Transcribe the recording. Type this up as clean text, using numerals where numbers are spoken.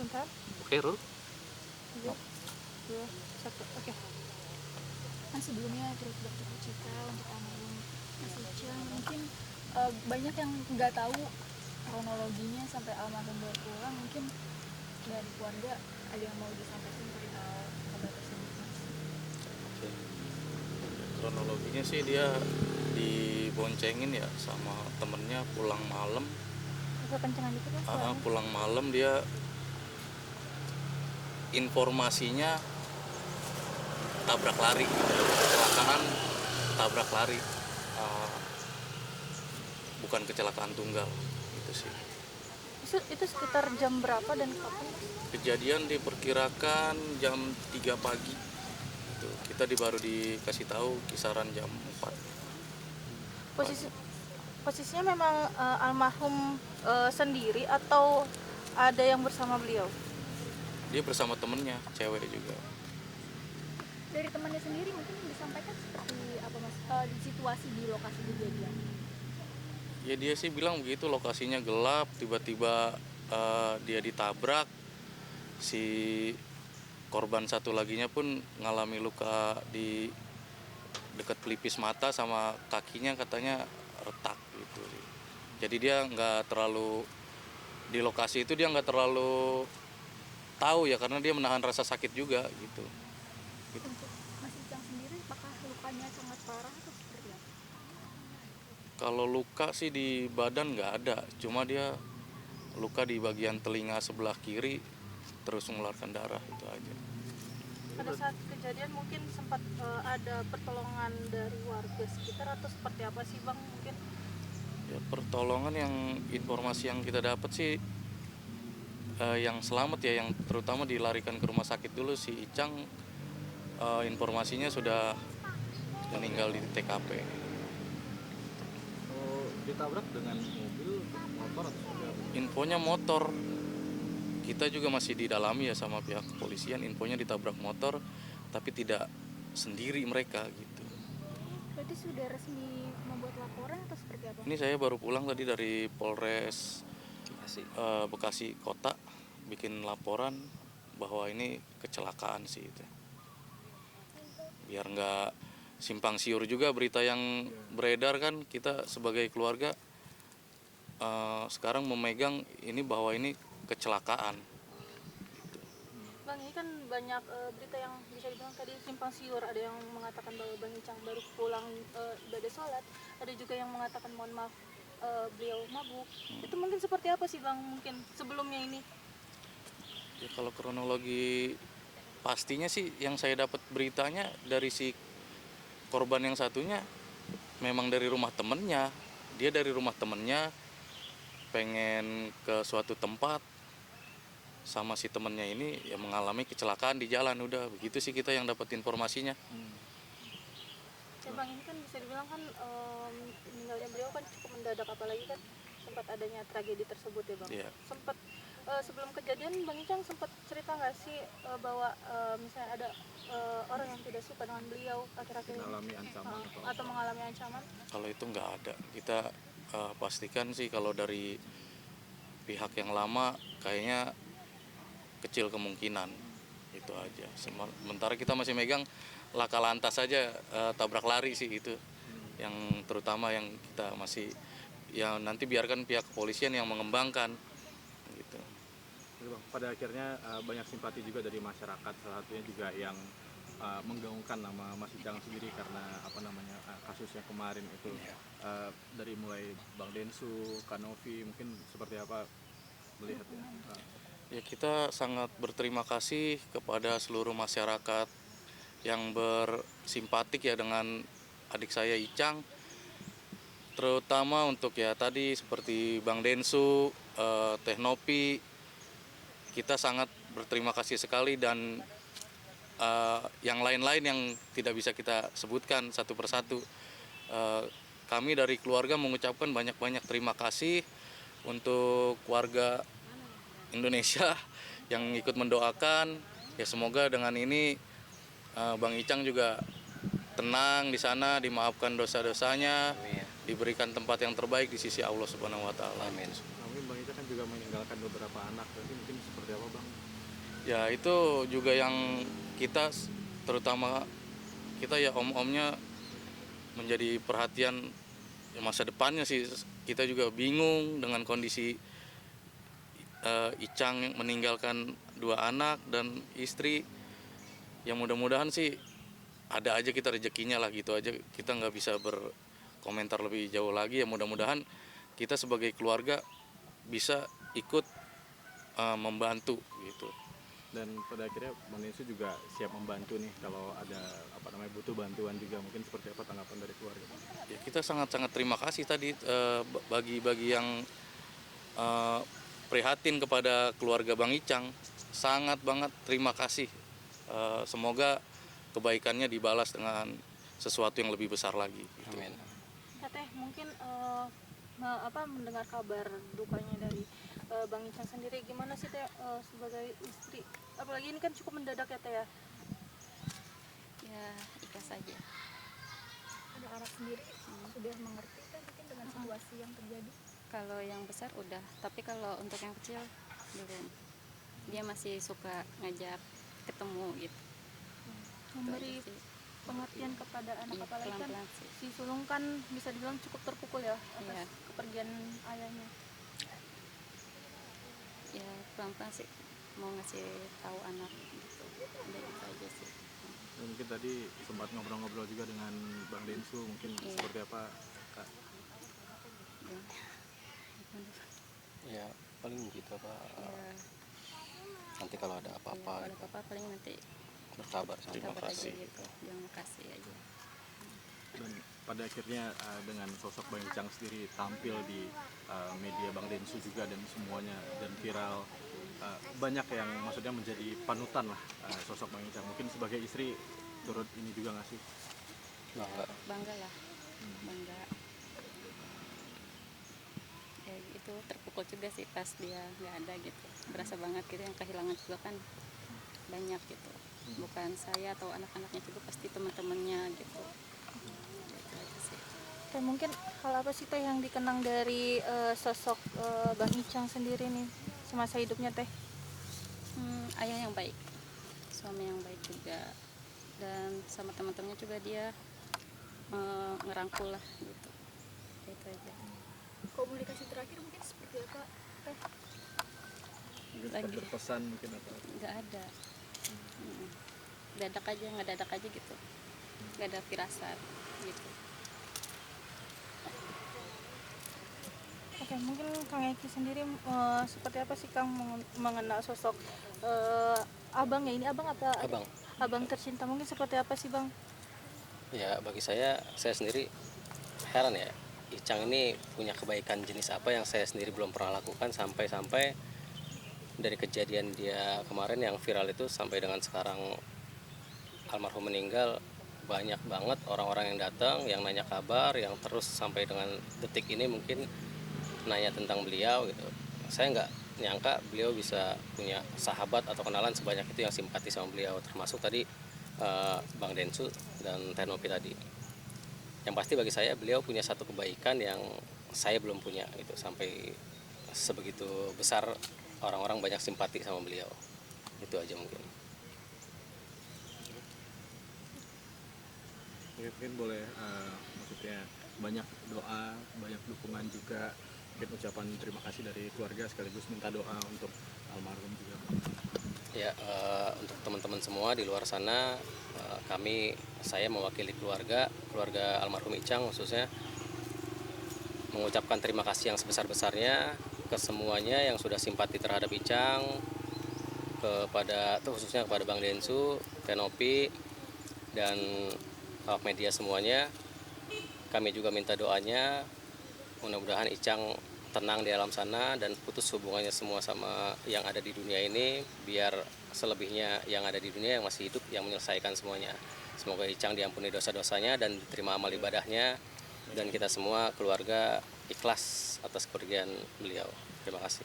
Bentar. Oke, Rul. 3, 2, 1. Oke. Kan sebelumnya turut berduka cita untuk almarhum Mas Icang. Mungkin banyak yang nggak tahu kronologinya sampai almarhum baru pulang. Mungkin dari keluarga ada yang mau disampaikan perihal kabar tersebut, Mas? Oke. Kronologinya sih dia diboncengin ya sama temennya pulang malam. Agak kencengan dikit ya suaranya. Pulang malam dia informasinya tabrak lari, kecelakaan tabrak lari, bukan kecelakaan tunggal gitu sih. Itu sekitar jam berapa dan kapan? Kejadian diperkirakan jam 3 pagi. Itu kita baru dikasih tahu kisaran jam 4. Posisinya memang almarhum sendiri atau ada yang bersama beliau? Dia bersama temennya, cewek juga. Dari temannya sendiri mungkin disampaikan seperti apa, Mas, di situasi di lokasi kejadian? Ya dia sih bilang begitu, lokasinya gelap, tiba-tiba dia ditabrak. Si korban satu laginya pun ngalami luka di dekat pelipis mata sama kakinya, katanya retak gitu. Jadi dia nggak terlalu di lokasi itu, dia nggak terlalu tahu ya, karena dia menahan rasa sakit juga gitu. Untuk Mas Icang sendiri apakah lukanya sangat parah atau seperti apa? Kalau luka sih di badan nggak ada, cuma dia luka di bagian telinga sebelah kiri terus mengeluarkan darah, itu aja. Pada saat kejadian mungkin sempat ada pertolongan dari warga sekitar atau seperti apa sih Bang mungkin? Ya, pertolongan yang informasi yang kita dapat sih yang selamat ya, yang terutama dilarikan ke rumah sakit dulu. Si Icang informasinya sudah meninggal di TKP. Oh, ditabrak dengan mobil, motor atau seperti apa? Infonya motor. Kita juga masih didalami ya sama pihak kepolisian. Infonya ditabrak motor, tapi tidak sendiri mereka gitu. Berarti sudah resmi membuat laporan atau seperti apa? Ini saya baru pulang tadi dari Polres Bekasi Kota, bikin laporan bahwa ini kecelakaan sih itu. Biar nggak simpang siur juga berita yang beredar kan, kita sebagai keluarga sekarang memegang ini bahwa ini kecelakaan. Bang, ini kan banyak berita yang bisa dibilang tadi simpang siur. Ada yang mengatakan bahwa Bang Icang baru pulang ibadah sholat, ada juga yang mengatakan mohon maaf beliau mabuk. Itu mungkin seperti apa sih Bang mungkin sebelumnya ini? Ya, kalau kronologi pastinya sih yang saya dapat beritanya dari si korban yang satunya memang dari rumah temennya. Dia dari rumah temennya pengen ke suatu tempat sama si temennya ini ya mengalami kecelakaan di jalan, udah begitu sih kita yang dapat informasinya. Ya Bang, ini kan bisa dibilang kan meninggalnya beliau kan cukup mendadak, apalagi kan sempat adanya tragedi tersebut ya Bang. Iya. Sempat sebelum kejadian Bang Icang sempat cerita nggak sih bahwa misalnya ada orang yang tidak suka dengan beliau akhir-akhir ini Mengalami ancaman atau mengalami ancaman? Kalau itu nggak ada. Kita pastikan sih kalau dari pihak yang lama kayaknya kecil kemungkinan, itu aja. Sementara kita masih megang laka lantas saja, tabrak lari sih itu yang terutama yang kita masih, ya nanti biarkan pihak kepolisian yang mengembangkan gitu. Pada akhirnya banyak simpati juga dari masyarakat, salah satunya juga yang menggaungkan nama Mas Icang sendiri karena kasusnya kemarin itu. Dari mulai Bang Densu, Kanovi, mungkin seperti apa melihatnya? Ya, kita sangat berterima kasih kepada seluruh masyarakat yang bersimpatik ya dengan adik saya Icang, terutama untuk ya tadi seperti Bang Densu, Teh Nopi. Kita sangat berterima kasih sekali, dan yang lain-lain yang tidak bisa kita sebutkan satu persatu. Kami dari keluarga mengucapkan banyak-banyak terima kasih untuk warga Indonesia yang ikut mendoakan. Ya semoga dengan ini Bang Icang juga tenang di sana, dimaafkan dosa-dosanya, diberikan tempat yang terbaik di sisi Allah Subhanahu wa taala. Amin. Bang Icang kan juga meninggalkan beberapa anak, nanti mungkin seperti apa Bang Ya itu juga yang kita, terutama kita ya om-omnya, menjadi perhatian ya masa depannya sih. Kita juga bingung dengan kondisi Icang yang meninggalkan 2 anak dan istri. Yang mudah-mudahan sih ada aja kita rezekinya lah, gitu aja. Kita nggak bisa berkomentar lebih jauh lagi. Ya mudah-mudahan kita sebagai keluarga bisa ikut membantu gitu. Dan pada akhirnya Bang Densu juga siap membantu nih kalau ada butuh bantuan juga, mungkin seperti apa tanggapan dari keluarga? Ya, kita sangat-sangat terima kasih tadi bagi yang eh, prihatin kepada keluarga Bang Icang. Sangat banget terima kasih. Semoga kebaikannya dibalas dengan sesuatu yang lebih besar lagi gitu. Amin. Ya Teh, mungkin mendengar kabar dukanya dari Bang Icang sendiri, gimana sih Teh sebagai istri? Apalagi ini kan cukup mendadak ya Teh ya. Ya ikhlas saja. Anak-anak sendiri sudah mengerti kan mungkin dengan situasi yang terjadi. Kalau yang besar udah, tapi kalau untuk yang kecil belum. Dia masih suka ngajak ketemu gitu. Memberi Itu aja sih. pengertian kepada anak, Iya, apalagi kan pelan-pelan sih. si sulung kan bisa dibilang cukup terpukul ya atas Iya. kepergian ayahnya. Ya pelan-pelan sih mau ngasih tahu anak gitu. Udah itu aja sih. Dan mungkin tadi sempat ngobrol-ngobrol juga dengan Bang Densu, mungkin Iya. seperti apa Kak? Ya. Ya paling gitu Pak. Ya, Nanti kalau ada apa-apa ada apa-apa paling nanti berkabar sama Terima kabar aja kasih. gitu. Jangan kasih aja. Dan pada akhirnya dengan sosok Bang Icang sendiri tampil di media Bang Densu juga dan semuanya dan viral, banyak yang maksudnya menjadi panutan lah sosok Bang Icang. Mungkin sebagai istri turut ini juga nggak sih? Bangga. Bangga lah, bangga. Ya itu terpukul juga sih pas dia nggak ada gitu. Berasa banget gitu, yang kehilangan juga kan banyak gitu. Bukan saya atau anak-anaknya juga, pasti teman-temannya gitu. Itu aja sih. Teh, mungkin hal apa sih Teh yang dikenang dari sosok Bang Icang sendiri nih semasa hidupnya Teh? Ayah yang baik, suami yang baik juga, dan sama teman-temannya juga dia ngerangkul lah gitu. Itu aja. Komunikasi terakhir mungkin seperti apa Teh? Mungkin Lagi. sempat berpesan mungkin apa? Nggak ada. Dadak aja, nggak dadak aja gitu, nggak ada firasat gitu. Oke, mungkin Kang Eki sendiri seperti apa sih Kang mengenal sosok abang ya, ini abang apa? Abang. Abang tercinta, mungkin seperti apa sih Bang? Ya bagi saya sendiri heran ya, Icang ini punya kebaikan jenis apa yang saya sendiri belum pernah lakukan, sampai dari kejadian dia kemarin yang viral itu sampai dengan sekarang almarhum meninggal, banyak banget orang-orang yang datang, yang nanya kabar, yang terus sampai dengan detik ini mungkin nanya tentang beliau gitu. Saya nggak nyangka beliau bisa punya sahabat atau kenalan sebanyak itu yang simpati sama beliau, termasuk tadi Bang Densu dan Tenopi tadi. Yang pasti bagi saya beliau punya satu kebaikan yang saya belum punya gitu, sampai sebegitu besar orang-orang banyak simpati sama beliau. Itu aja mungkin. Mungkin boleh maksudnya banyak doa, banyak dukungan juga, mungkin ucapan terima kasih dari keluarga sekaligus minta doa untuk almarhum juga. Ya, untuk teman-teman semua di luar sana, saya mewakili keluarga almarhum Icang khususnya, mengucapkan terima kasih yang sebesar-besarnya ke semuanya yang sudah simpati terhadap Icang, khususnya kepada Bang Densu, Tenopi, dan awak media semuanya. Kami juga minta doanya, mudah-mudahan Icang tenang di alam sana dan putus hubungannya semua sama yang ada di dunia ini, biar selebihnya yang ada di dunia yang masih hidup yang menyelesaikan semuanya. Semoga Icang diampuni dosa-dosanya dan diterima amal ibadahnya, dan kita semua keluarga ikhlas atas kepergian beliau. Terima kasih.